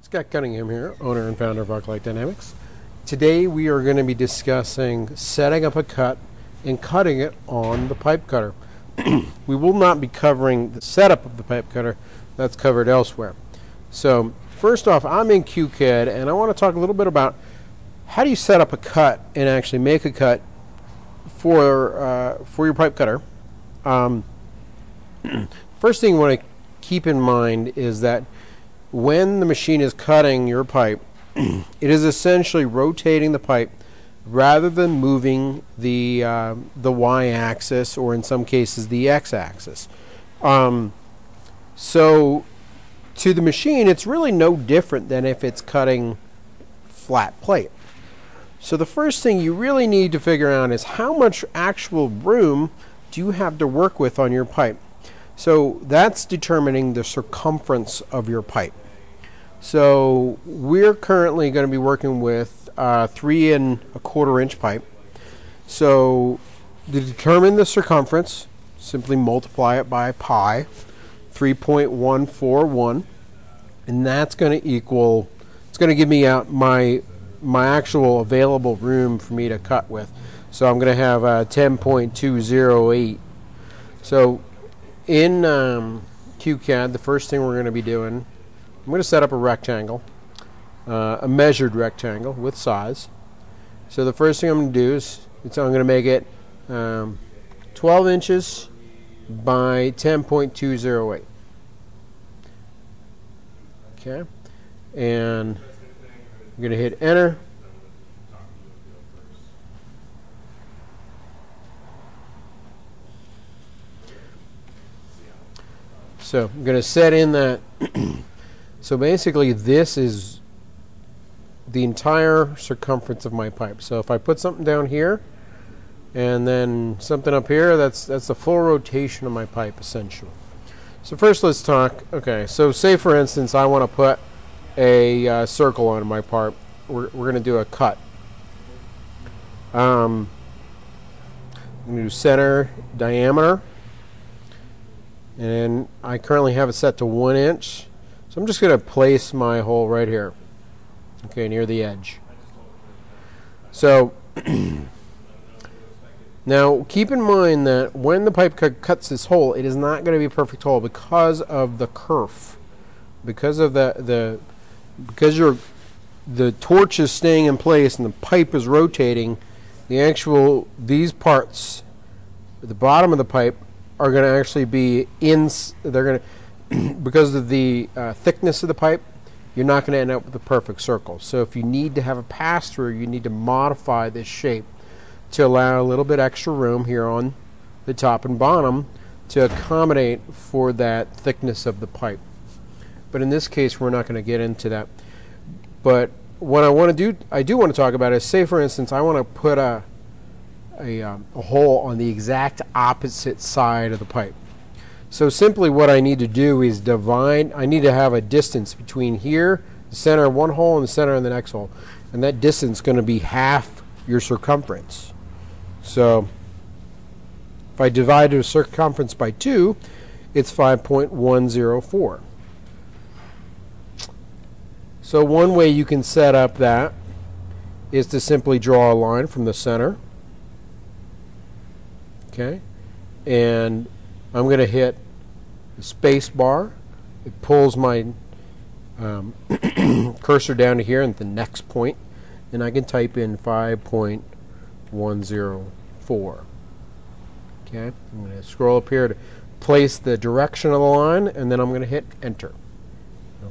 Scott Cunningham here, owner and founder of Arclight Dynamics. Today we are going to be discussing setting up a cut and cutting it on the pipe cutter. We will not be covering the setup of the pipe cutter. That's covered elsewhere. So first off, I'm in QCAD and I want to talk a little bit about how do you set up a cut and actually make a cut for your pipe cutter. First thing you want to keep in mind is that when the machine is cutting your pipe, it is essentially rotating the pipe rather than moving the y-axis, or in some cases the x-axis. So to the machine, it's really no different than if it's cutting flat plate. So the first thing you really need to figure out is how much actual room do you have to work with on your pipe. So that's determining the circumference of your pipe. So we're currently going to be working with 3 1/4 inch pipe. So to determine the circumference, simply multiply it by pi, 3.141, and that's going to equal, it's going to give me out my actual available room for me to cut with. So I'm going to have 10.208. So in QCAD, the first thing we're going to be doing, I'm going to set up a rectangle, a measured rectangle with size. So the first thing I'm going to do is I'm going to make it 12 inches by 10.208. Okay, and I'm going to hit enter. So I'm going to set in that. So basically this is the entire circumference of my pipe. So if I put something down here and then something up here, that's the full rotation of my pipe essentially. So first let's talk, okay, so say for instance I want to put a circle on my part. We're going to do a cut. I'm going to do center diameter, and I currently have it set to 1 inch. So I'm just going to place my hole right here, okay, near the edge. So now keep in mind that when the pipe cuts this hole, it is not going to be a perfect hole because of the kerf, because of the torch is staying in place and the pipe is rotating. These parts at the bottom of the pipe are going to actually be they're going to because of the thickness of the pipe, you're not going to end up with a perfect circle. So if you need to have a pass-through, you need to modify this shape to allow a little bit extra room here on the top and bottom to accommodate for that thickness of the pipe. But in this case, we're not going to get into that. But what I do want to talk about is, say for instance, I want to put a hole on the exact opposite side of the pipe. So simply what I need to do is divide, I need to have a distance between here, the center of one hole, and the center of the next hole. And that distance is going to be half your circumference. So if I divide the circumference by 2, it's 5.104. So one way you can set up that is to simply draw a line from the center. Okay, and I'm going to hit the space bar. It pulls my cursor down to here at the next point, and I can type in 5.104. Okay, I'm going to scroll up here to place the direction of the line, and then I'm going to hit enter.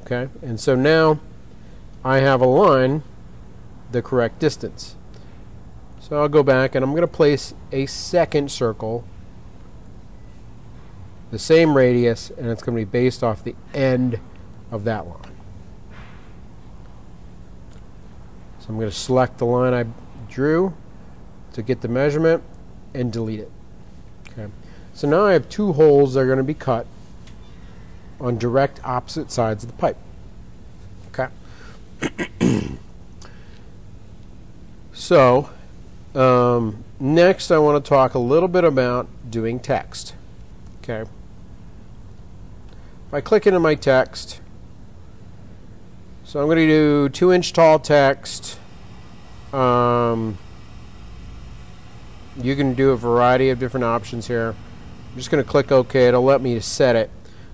Okay, and so now I have a line the correct distance. So I'll go back and I'm going to place a second circle, the same radius, and it's going to be based off the end of that line. So I'm going to select the line I drew to get the measurement and delete it. Okay. So now I have 2 holes that are going to be cut on direct opposite sides of the pipe. Okay. So next I want to talk a little bit about doing text. Okay. If I click into my text, So I'm going to do 2-inch tall text. You can do a variety of different options here. I'm just going to click OK. It'll let me set it.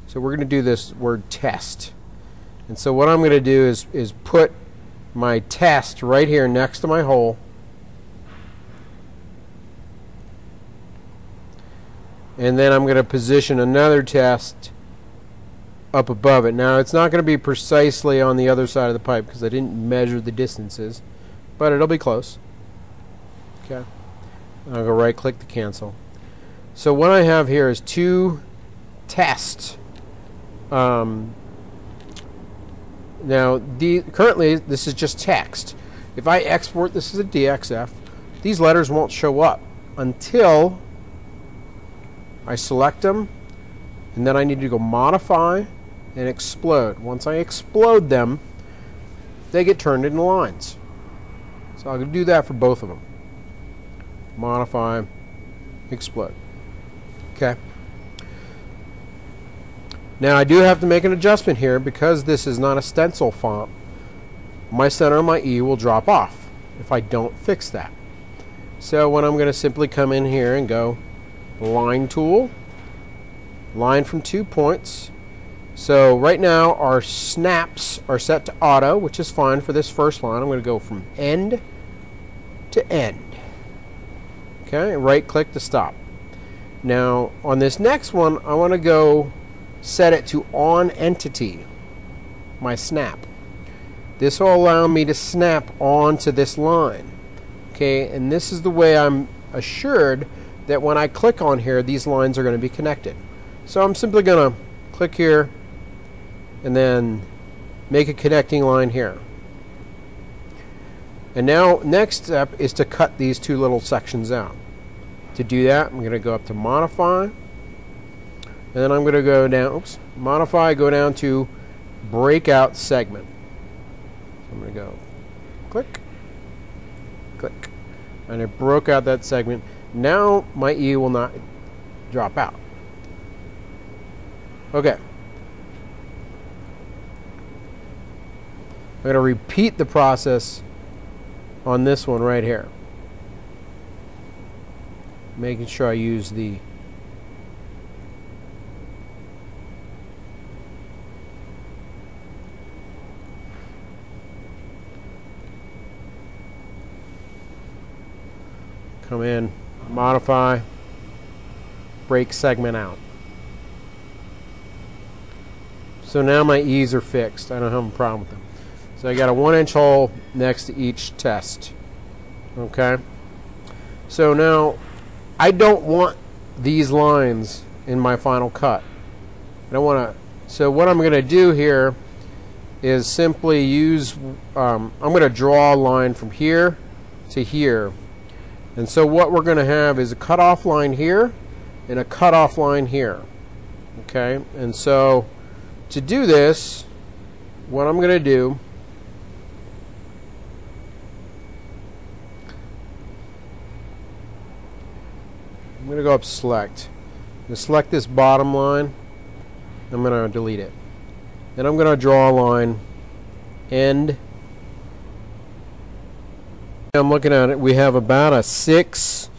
So we're going to do this word test. And so what I'm going to do is put my test right here next to my hole. And then I'm going to position another test up above it. Now it's not going to be precisely on the other side of the pipe because I didn't measure the distances, but it'll be close. Okay. I'll go right click to cancel. So what I have here is 2 tests. Now currently this is just text. If I export this as a DXF, these letters won't show up until I select them, and then I need to go modify and explode. Once I explode them, they get turned into lines. So I'll do that for both of them. Modify, explode. Okay. Now I do have to make an adjustment here because this is not a stencil font. My center of my E will drop off if I don't fix that. So what I'm going to simply come in here and go line tool, line from 2 points. So right now our snaps are set to auto, which is fine for this first line. I'm going to go from end to end. Okay, right click to stop. Now on this next one I want to go set it to on entity, my snap. This will allow me to snap onto this line. Okay, and this is the way I'm assured that when I click on here, these lines are going to be connected. So I'm simply going to click here and then make a connecting line here. And now next step is to cut these 2 little sections out. To do that, I'm going to go up to modify, and then I'm going to go down, modify, go down to breakout segment. So I'm going to go click, click, and it broke out that segment. Now my E will not drop out. Okay. I'm going to repeat the process on this one right here. Making sure I use the come in, modify, break segment out. So now my E's are fixed. I don't have a problem with them. So I got a 1-inch hole next to each test. Okay. So now I don't want these lines in my final cut. I don't want to. So what I'm going to do here is simply use. I'm going to draw a line from here to here. And so what we're going to have is a cutoff line here and a cutoff line here. Okay, and so to do this, what I'm going to do, I'm going to go up select. I'm going to select this bottom line. I'm going to delete it. Then I'm going to draw a line end. I'm looking at it. We have about a 6.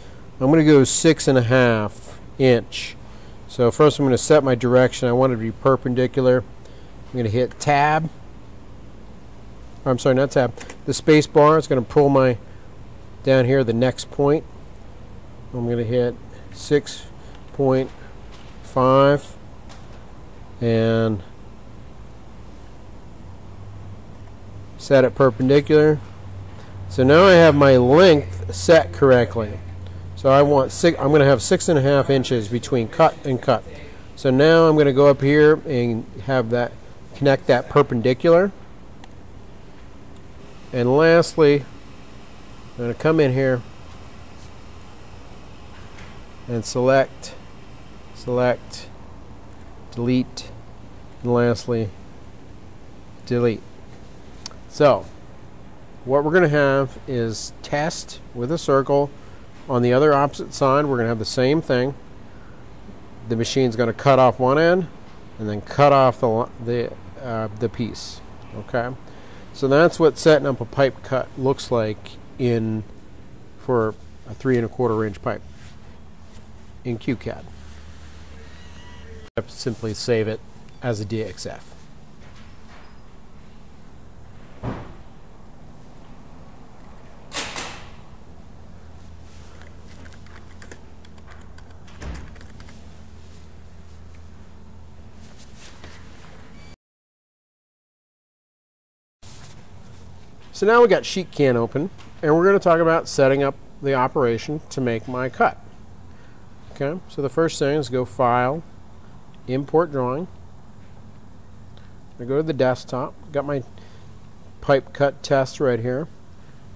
I'm going to go 6.5 inch. So first I'm going to set my direction. I want it to be perpendicular. I'm going to hit tab. I'm sorry, not tab. The space bar. It's going to pull my down here the next point. I'm going to hit 6.5 and set it perpendicular. So now I have my length set correctly. So I want I'm going to have 6.5 inches between cut and cut. So now I'm going to go up here and have that connect that perpendicular. And lastly, I'm going to come in here and select, delete, and lastly, delete. So what we're going to have is test with a circle. On the other opposite side, we're going to have the same thing. The machine's going to cut off one end and then cut off the piece. Okay. So that's what setting up a pipe cut looks like for a 3 1/4 inch pipe in QCAD. I have to simply save it as a DXF. So now we got SheetCAN open, and we're going to talk about setting up the operation to make my cut. Okay, so the first thing is go File, Import Drawing. I go to the desktop, got my pipe cut test right here.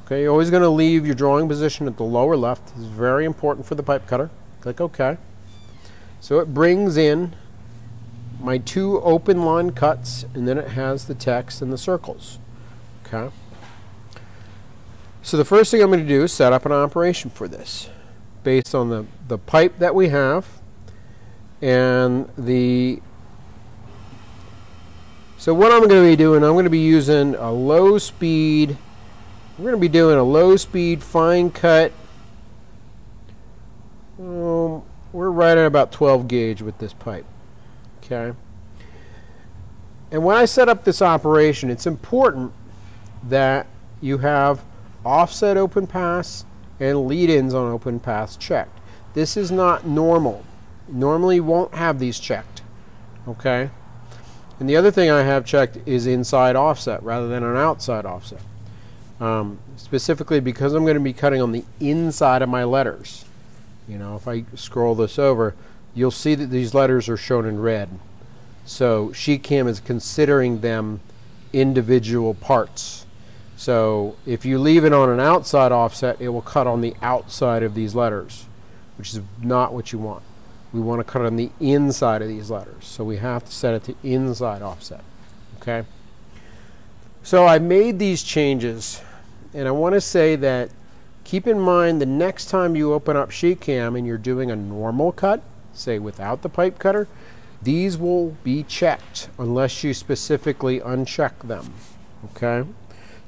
Okay, you're always going to leave your drawing position at the lower left. It's very important for the pipe cutter. Click OK. So it brings in my 2 open line cuts, and then it has the text and the circles. Okay. So the first thing I'm going to do is set up an operation for this based on the pipe that we have and so what I'm going to be doing, I'm going to be using a low speed, we're going to be doing a low speed fine cut. We're right at about 12 gauge with this pipe. Okay. And when I set up this operation, it's important that you have offset open pass and lead-ins on open pass checked. This is not normal. Normally you won't have these checked. Okay? And the other thing I have checked is inside offset rather than an outside offset. Specifically because I'm going to be cutting on the inside of my letters. You know, if I scroll this over, you'll see that these letters are shown in red. So SheetCAN is considering them individual parts. So if you leave it on an outside offset, it will cut on the outside of these letters, which is not what you want. We want to cut on the inside of these letters. So we have to set it to inside offset. Okay? So I made these changes, and I want to say that keep in mind the next time you open up SheetCAN and you're doing a normal cut, say without the pipe cutter, these will be checked unless you specifically uncheck them. Okay?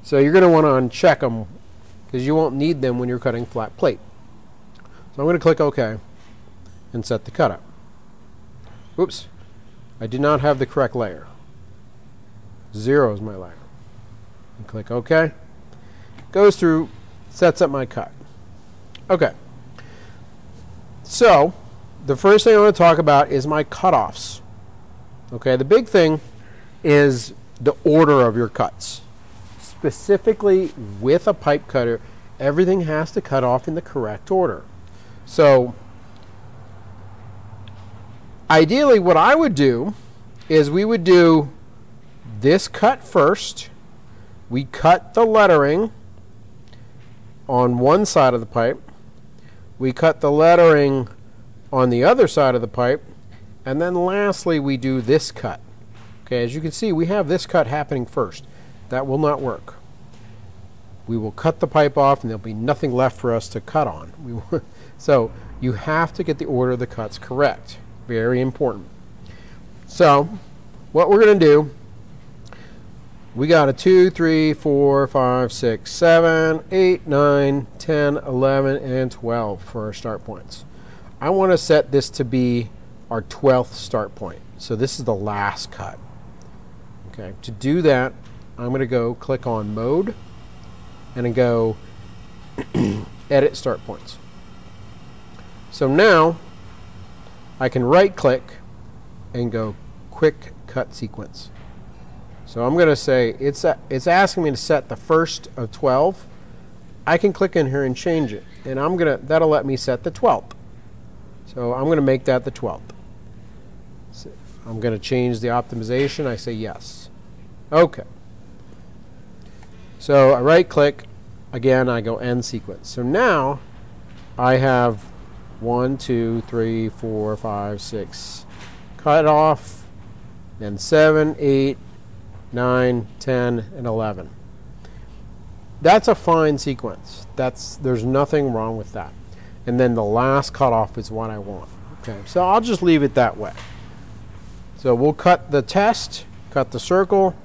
So you're going to want to uncheck them because you won't need them when you're cutting flat plate. So I'm going to click OK and set the cut up. Oops, I did not have the correct layer. 0 is my layer. And click OK. Goes through, sets up my cut. Okay. So the first thing I want to talk about is my cutoffs. Okay, the big thing is the order of your cuts. Specifically with a pipe cutter, everything has to cut off in the correct order. So ideally what I would do is we would do this cut first. We cut the lettering on one side of the pipe. We cut the lettering on the other side of the pipe. And then lastly we do this cut. Okay, as you can see, we have this cut happening first. That will not work. We will cut the pipe off and there'll be nothing left for us to cut on. So you have to get the order of the cuts correct. Very important. So what we're going to do, we got a 2, 3, 4, 5, 6, 7, 8, 9, 10, 11, and 12 for our start points. I want to set this to be our 12th start point. So this is the last cut. Okay, to do that, I'm going to go click on Mode and then go Edit Start Points. So now I can right click and go Quick Cut Sequence. So I'm going to say it's asking me to set the first of 12. I can click in here and change it, and that'll let me set the 12th. So I'm going to make that the 12th. So I'm going to change the optimization. I say yes. Okay. So I right click, again I go End Sequence. So now I have 1, 2, 3, 4, 5, 6 cut off, then 7, 8, 9, 10, and 11. That's a fine sequence. There's nothing wrong with that. And then the last cutoff is what I want. Okay, so I'll just leave it that way. So we'll cut the test, cut the circle,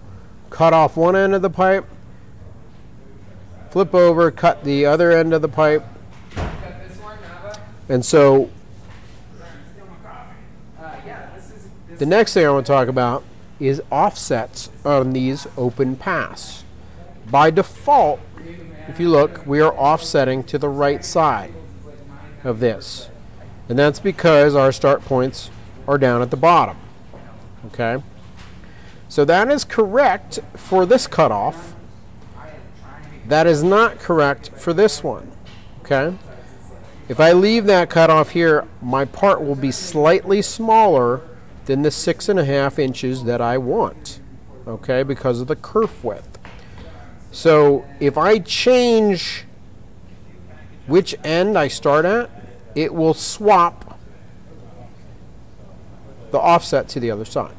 cut off one end of the pipe, flip over, cut the other end of the pipe. And so the next thing I want to talk about is offsets on these open paths. By default, if you look, we are offsetting to the right side of this. And that's because our start points are down at the bottom. Okay? So that is correct for this cutoff. That is not correct for this one. Okay? If I leave that cutoff here, my part will be slightly smaller than the 6.5 inches that I want. Okay? Because of the kerf width. So if I change which end I start at, it will swap the offset to the other side.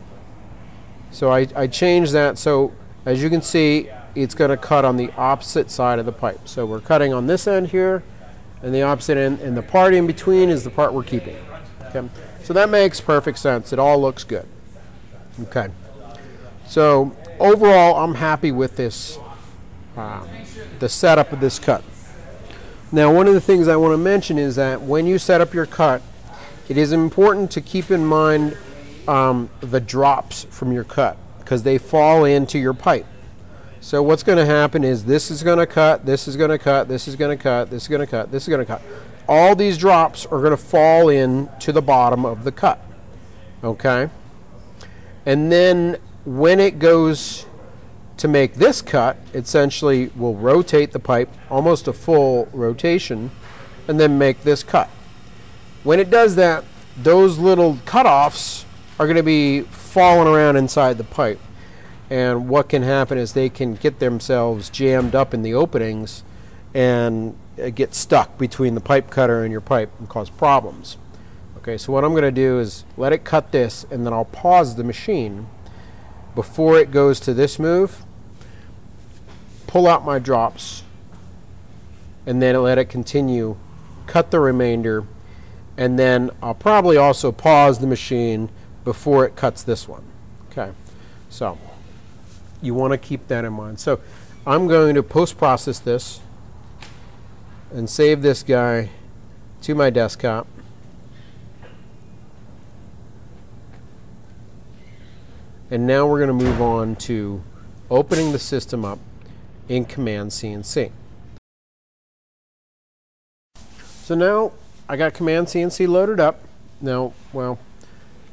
So I change that, so as you can see, it's going to cut on the opposite side of the pipe. So we're cutting on this end here, and the opposite end, and the part in between is the part we're keeping. Okay? So that makes perfect sense. It all looks good. Okay. So overall, I'm happy with this, the setup of this cut. Now, one of the things I want to mention is that when you set up your cut, it is important to keep in mind the drops from your cut, because they fall into your pipe. So what's going to happen is this is going to cut, this is going to cut, this is going to cut, this is going to cut, this is going to cut. All these drops are going to fall in to the bottom of the cut. Okay? And then when it goes to make this cut, essentially will rotate the pipe almost a full rotation and then make this cut. When it does that, those little cutoffs are going to be falling around inside the pipe. And what can happen is they can get themselves jammed up in the openings and get stuck between the pipe cutter and your pipe and cause problems. Okay, so what I'm going to do is let it cut this, and then I'll pause the machine before it goes to this move, pull out my drops, and then let it continue, cut the remainder, and then I'll probably also pause the machine before it cuts this one. Okay, so you want to keep that in mind. So I'm going to post-process this and save this guy to my desktop. And now we're going to move on to opening the system up in CommandCNC. So now I got CommandCNC loaded up. Now, well,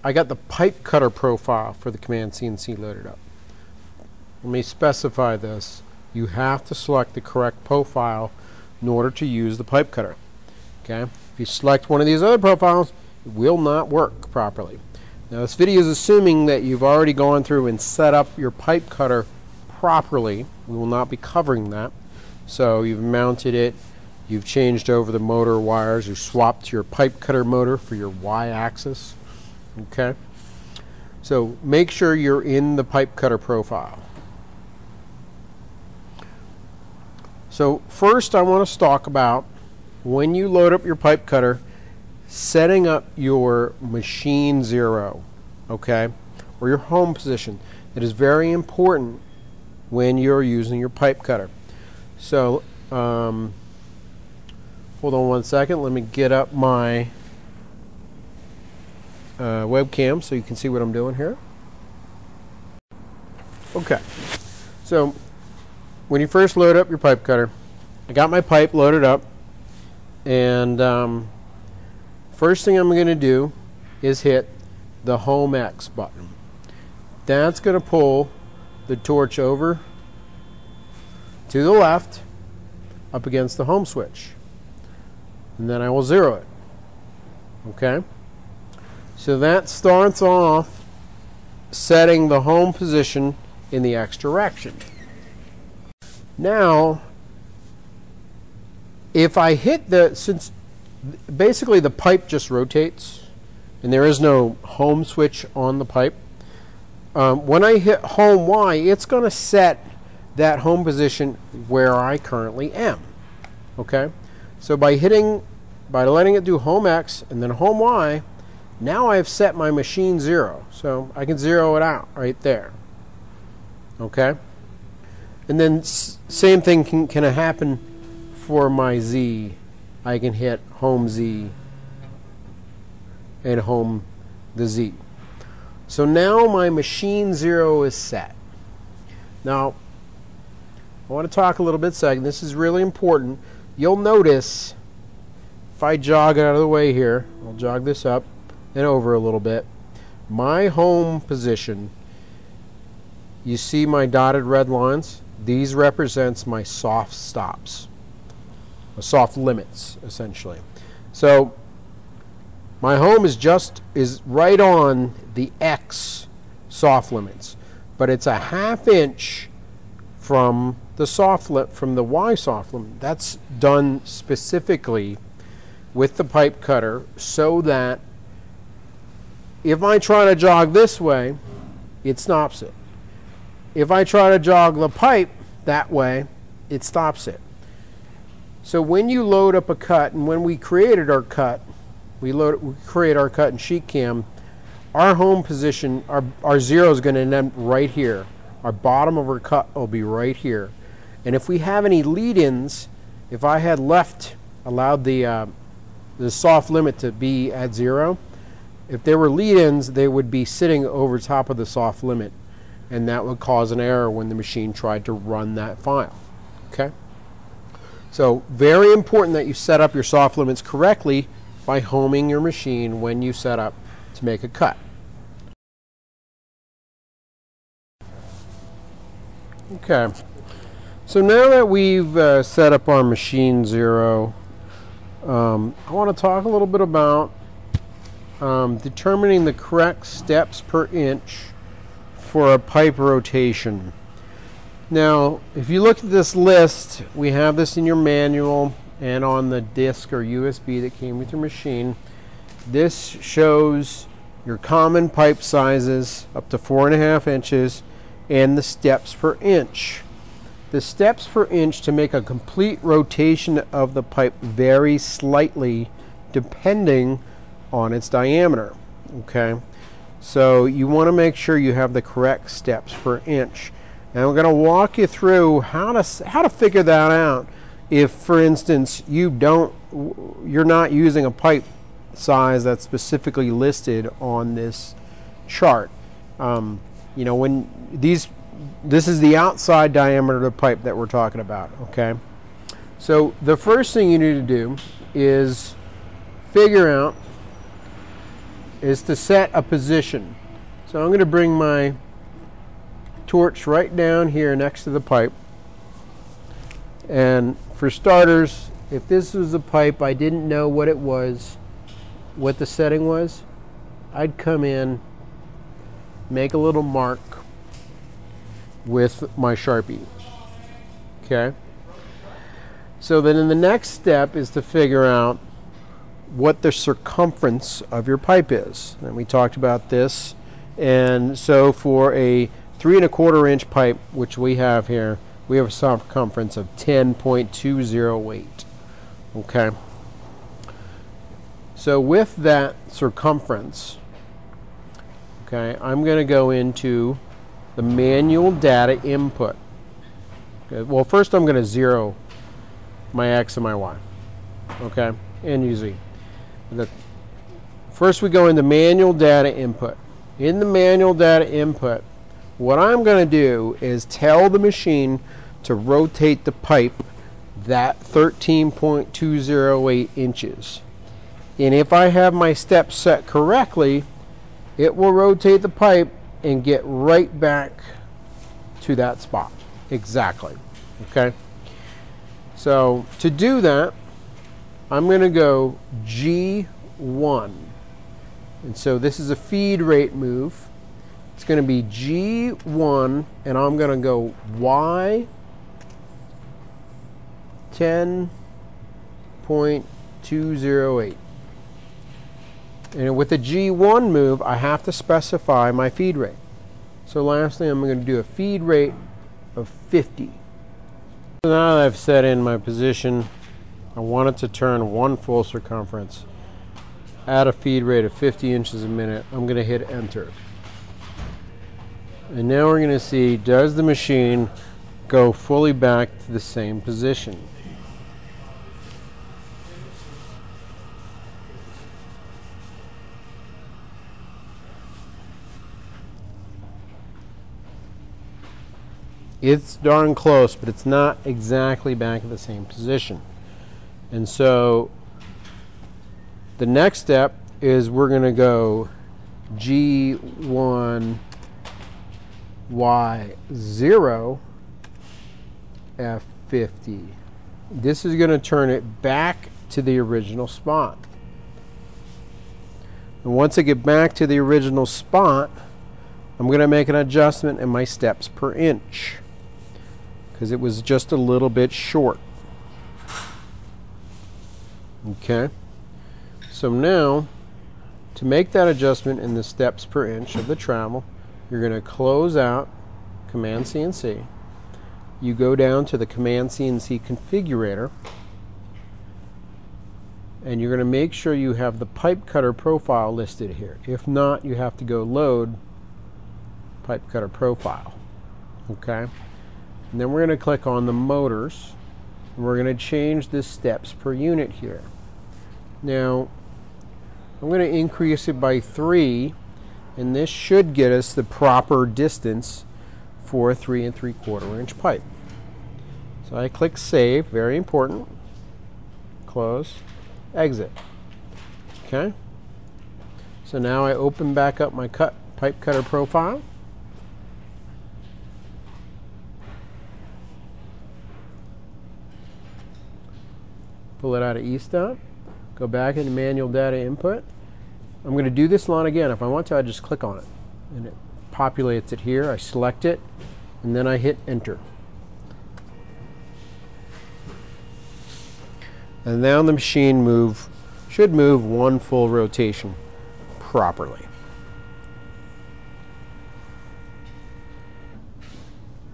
I got the pipe cutter profile for the CommandCNC loaded up. Let me specify this. You have to select the correct profile in order to use the pipe cutter. Okay? If you select one of these other profiles, it will not work properly. Now, this video is assuming that you've already gone through and set up your pipe cutter properly. We will not be covering that. So you've mounted it, you've changed over the motor wires, you swapped your pipe cutter motor for your Y-axis. Okay? So make sure you're in the pipe cutter profile. So first I want to talk about, when you load up your pipe cutter, setting up your machine 0, okay, or your home position. It is very important when you're using your pipe cutter. So hold on one second, let me get up my webcam so you can see what I'm doing here. Okay, so when you first load up your pipe cutter, I got my pipe loaded up, and first thing I'm going to do is hit the Home X button. That's going to pull the torch over to the left up against the home switch, and then I will 0 it. Okay? So that starts off setting the home position in the X direction. Now, if I hit the, since basically the pipe just rotates and there is no home switch on the pipe, when I hit home Y, it's going to set that home position where I currently am. Okay? So by letting it do home X and then home Y, now I've set my machine 0. So I can 0 it out right there. Okay? And then same thing can happen for my Z. I can hit home Z and home the Z. So now my machine 0 is set. Now I want to talk a little bit second. This is really important. You'll notice if I jog out of the way here, I'll jog this up and over a little bit. My home position, you see my dotted red lines? These represents my soft stops, soft limits essentially. So my home is right on the X soft limits, but it's a ½ inch from the Y soft limit. That's done specifically with the pipe cutter so that if I try to jog this way, it stops it. If I try to jog the pipe that way, it stops it. So when you load up a cut, and when we created our cut, we create our cut in sheet cam, our home position, our 0 is going to end right here. Our bottom of our cut will be right here. And if we have any lead-ins, if I had allowed the soft limit to be at 0, if there were lead-ins, they would be sitting over top of the soft limit, and that would cause an error when the machine tried to run that file. Okay? So very important that you set up your soft limits correctly by homing your machine when you set up to make a cut. Okay, so now that we've set up our machine 0, I want to talk a little bit about determining the correct steps per inch for a pipe rotation. Now, if you look at this list, we have this in your manual and on the disk or USB that came with your machine. This shows your common pipe sizes up to 4½ inches and the steps per inch. The steps per inch to make a complete rotation of the pipe vary slightly depending on its diameter. Okay, so you want to make sure you have the correct steps per inch. And we're going to walk you through how to figure that out. If, for instance, you're not using a pipe size that's specifically listed on this chart. You know, when this is the outside diameter of the pipe that we're talking about. Okay, so the first thing you need to do is to set a position. So I'm going to bring my torch right down here next to the pipe, and for starters, if this was a pipe I didn't know what it was, what the setting was, I'd come in, make a little mark with my Sharpie. Okay, so then in the next step is to figure out what the circumference of your pipe is, and we talked about this. And so for a 3¼ inch pipe, which we have here, we have a circumference of 10.208. Okay, so with that circumference, okay, I'm going to go into the manual data input. Okay, well, first I'm going to 0 my X and my Y, okay, and U Z. First we go into manual data input. In the manual data input, what I'm going to do is tell the machine to rotate the pipe that 13.208 inches. And if I have my steps set correctly, it will rotate the pipe and get right back to that spot. Exactly. Okay? So to do that, I'm going to go G1. And so this is a feed rate move. It's going to be G1, and I'm going to go Y 10.208. And with the G1 move, I have to specify my feed rate. So lastly, I'm going to do a feed rate of 50. So now that I've set in my position, I want it to turn 1 full circumference at a feed rate of 50 inches a minute. I'm going to hit enter. And now we're going to see, does the machine go fully back to the same position. It's darn close, but it's not exactly back at the same position. And so the next step is we're going to go G1, Y0, F50. This is going to turn it back to the original spot. And once I get back to the original spot, I'm going to make an adjustment in my steps per inch, because it was just a little bit short. Okay, so now to make that adjustment in the steps per inch of the travel, you're going to close out CommandCNC. You go down to the CommandCNC configurator, and you're going to make sure you have the pipe cutter profile listed here. If not, you have to go load pipe cutter profile. Okay, and then we're going to click on the motors, and we're going to change the steps per unit here. Now I'm going to increase it by 3, and this should get us the proper distance for a 3 3/4 inch pipe. So I click save, very important, close, exit. Okay, so now I open back up my pipe cutter profile. Pull it out of eStop, go back into manual data input. I'm going to do this line again. If I want to, I just click on it, and it populates it here. I select it, and then I hit enter. And now the machine should move 1 full rotation properly.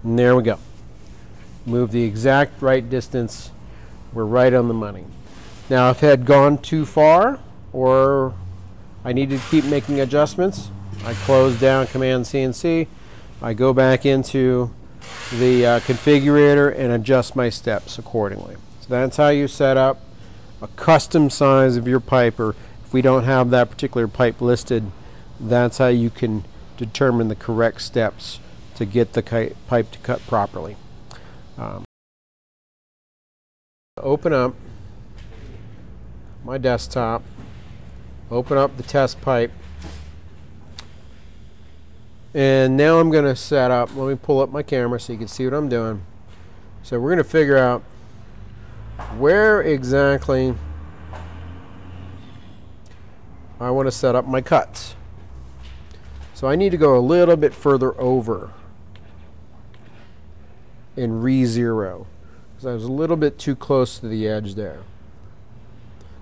And there we go. Move the exact right distance. We're right on the money. Now, if it had gone too far, or I needed to keep making adjustments, I close down CommandCNC. I go back into the configurator and adjust my steps accordingly. So that's how you set up a custom size of your pipe, or if we don't have that particular pipe listed, that's how you can determine the correct steps to get the pipe to cut properly. Open up my desktop, open up the test pipe, and now I'm going to set up, let me pull up my camera so you can see what I'm doing. So we're going to figure out where exactly I want to set up my cuts. So I need to go a little bit further over and re-zero, because I was a little bit too close to the edge there.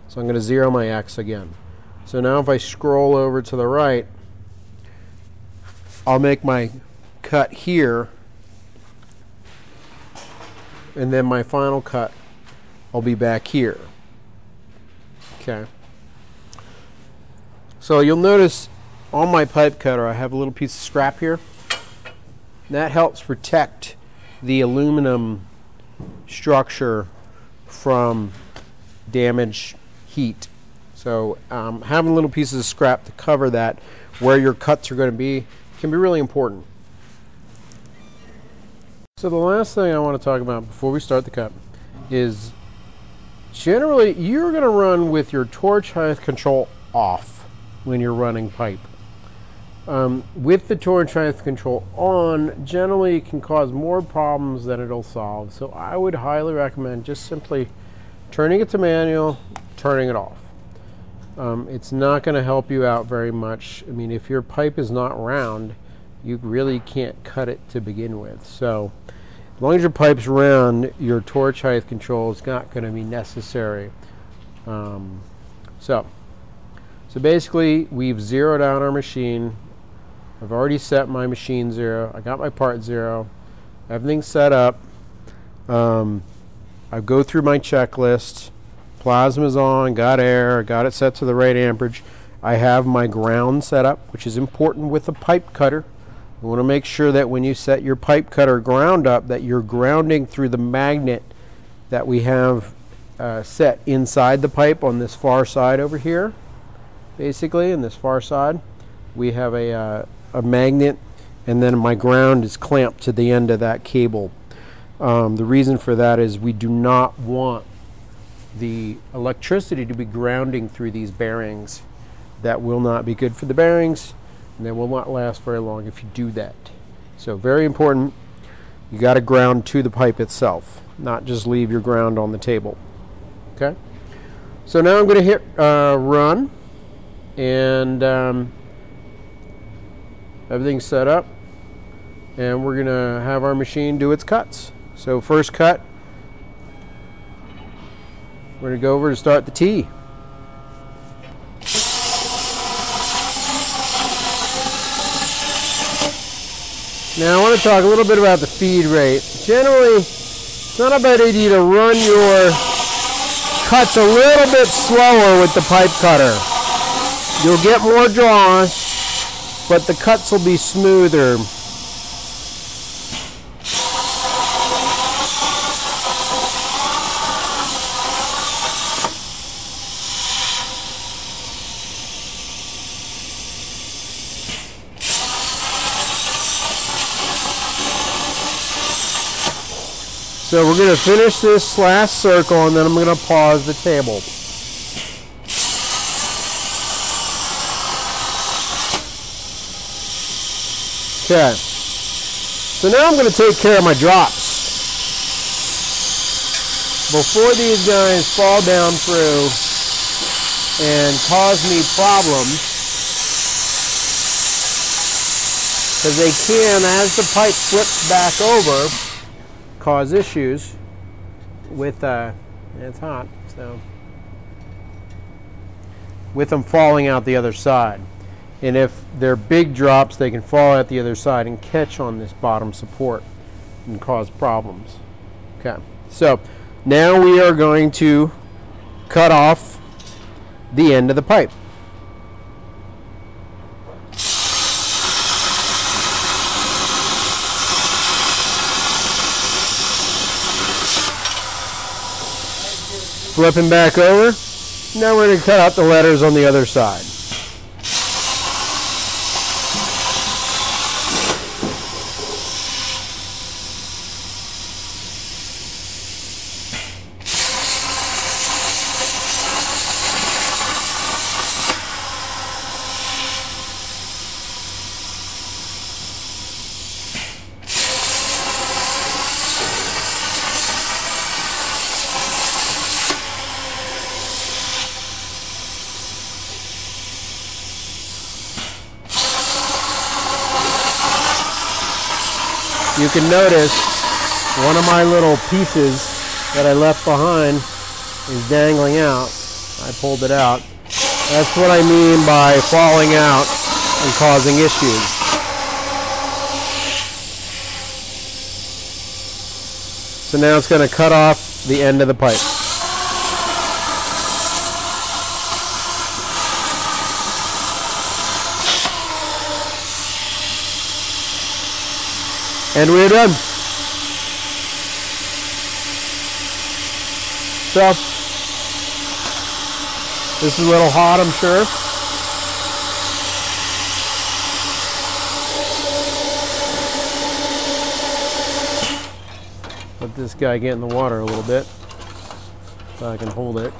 So I'm going to zero my X again. So now if I scroll over to the right, I'll make my cut here, and then my final cut will be back here. Okay. So you'll notice on my pipe cutter I have a little piece of scrap here. That helps protect the aluminum structure from damage heat. So having little pieces of scrap to cover that where your cuts are going to be can be really important. So the last thing I want to talk about before we start the cut is generally you're going to run with your torch height control off when you're running pipe. With the torch height control on, generally it can cause more problems than it'll solve. So I would highly recommend just simply turning it to manual, turning it off. It's not going to help you out very much. I mean, if your pipe is not round, you really can't cut it to begin with. So as long as your pipe's round, your torch height control is not going to be necessary. So basically we've zeroed out our machine. I've already set my machine 0. I got my part 0. Everything's set up. I go through my checklist. Plasma's on, got air, got it set to the right amperage. I have my ground set up, which is important with a pipe cutter. You want to make sure that when you set your pipe cutter ground up that you're grounding through the magnet that we have set inside the pipe on this far side over here. Basically, in this far side, we have a magnet, and then my ground is clamped to the end of that cable. The reason for that is we do not want the electricity to be grounding through these bearings. That will not be good for the bearings, and they will not last very long if you do that. So very important, you got to ground to the pipe itself, not just leave your ground on the table. Okay, so now I'm going to hit run, and everything's set up, and we're going to have our machine do its cuts. So first cut, we're going to go over to start the T. Now I want to talk a little bit about the feed rate. Generally, it's not a bad idea to run your cuts a little bit slower with the pipe cutter. You'll get more draws, but the cuts will be smoother. So we're going to finish this last circle, and then I'm going to pause the table. Okay. So now I'm going to take care of my drops. Before these guys fall down through and cause me problems, because they can, as the pipe flips back over, cause issues with it's hot, so with them falling out the other side. And if they're big drops, they can fall out the other side and catch on this bottom support and cause problems. Okay, so now we are going to cut off the end of the pipe. Flipping back over. Now we're going to cut out the letters on the other side. You can notice one of my little pieces that I left behind is dangling out. I pulled it out. That's what I mean by falling out and causing issues. So now it's going to cut off the end of the pipe. And we're done. So, this is a little hot, I'm sure. Let this guy get in the water a little bit so I can hold it.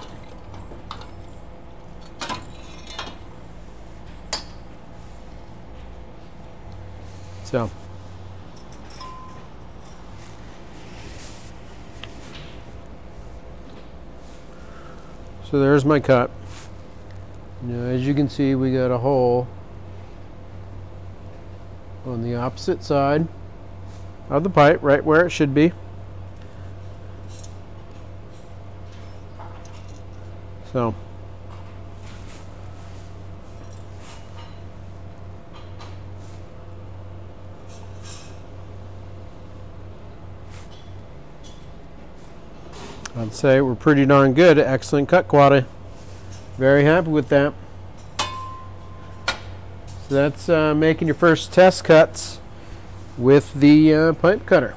So, there's my cut. Now, as you can see, we got a hole on the opposite side of the pipe, right where it should be. So, I'd say we're pretty darn good. Excellent cut quality. Very happy with that. So that's making your first test cuts. with the pipe cutter.